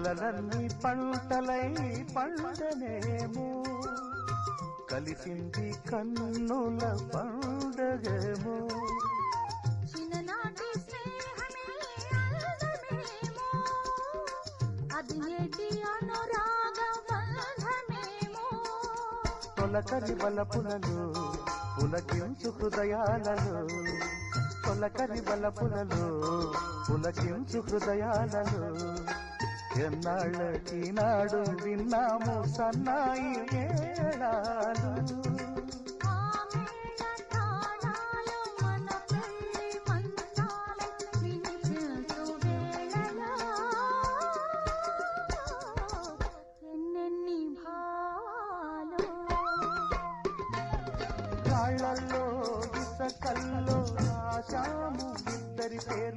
కలలన్నీ పంటలై పండనేమో కలిసింది కన్నుల పండగేమో చిన్ననాటి స్నేహమే అందమేమో అది నేటి అనురాగ బంధమేమో తొలకరి బలపులలో పులకించు హృదయాలలో తొలకరి బలపులలో పులకించు హృదయాలలో ఎన్నాళ్ళకి నాడు విన్నాము సన్నాయి మేళాలు కాళ్ళల్లో ఇసకల్లో రాశాము ఇద్దరి పేరు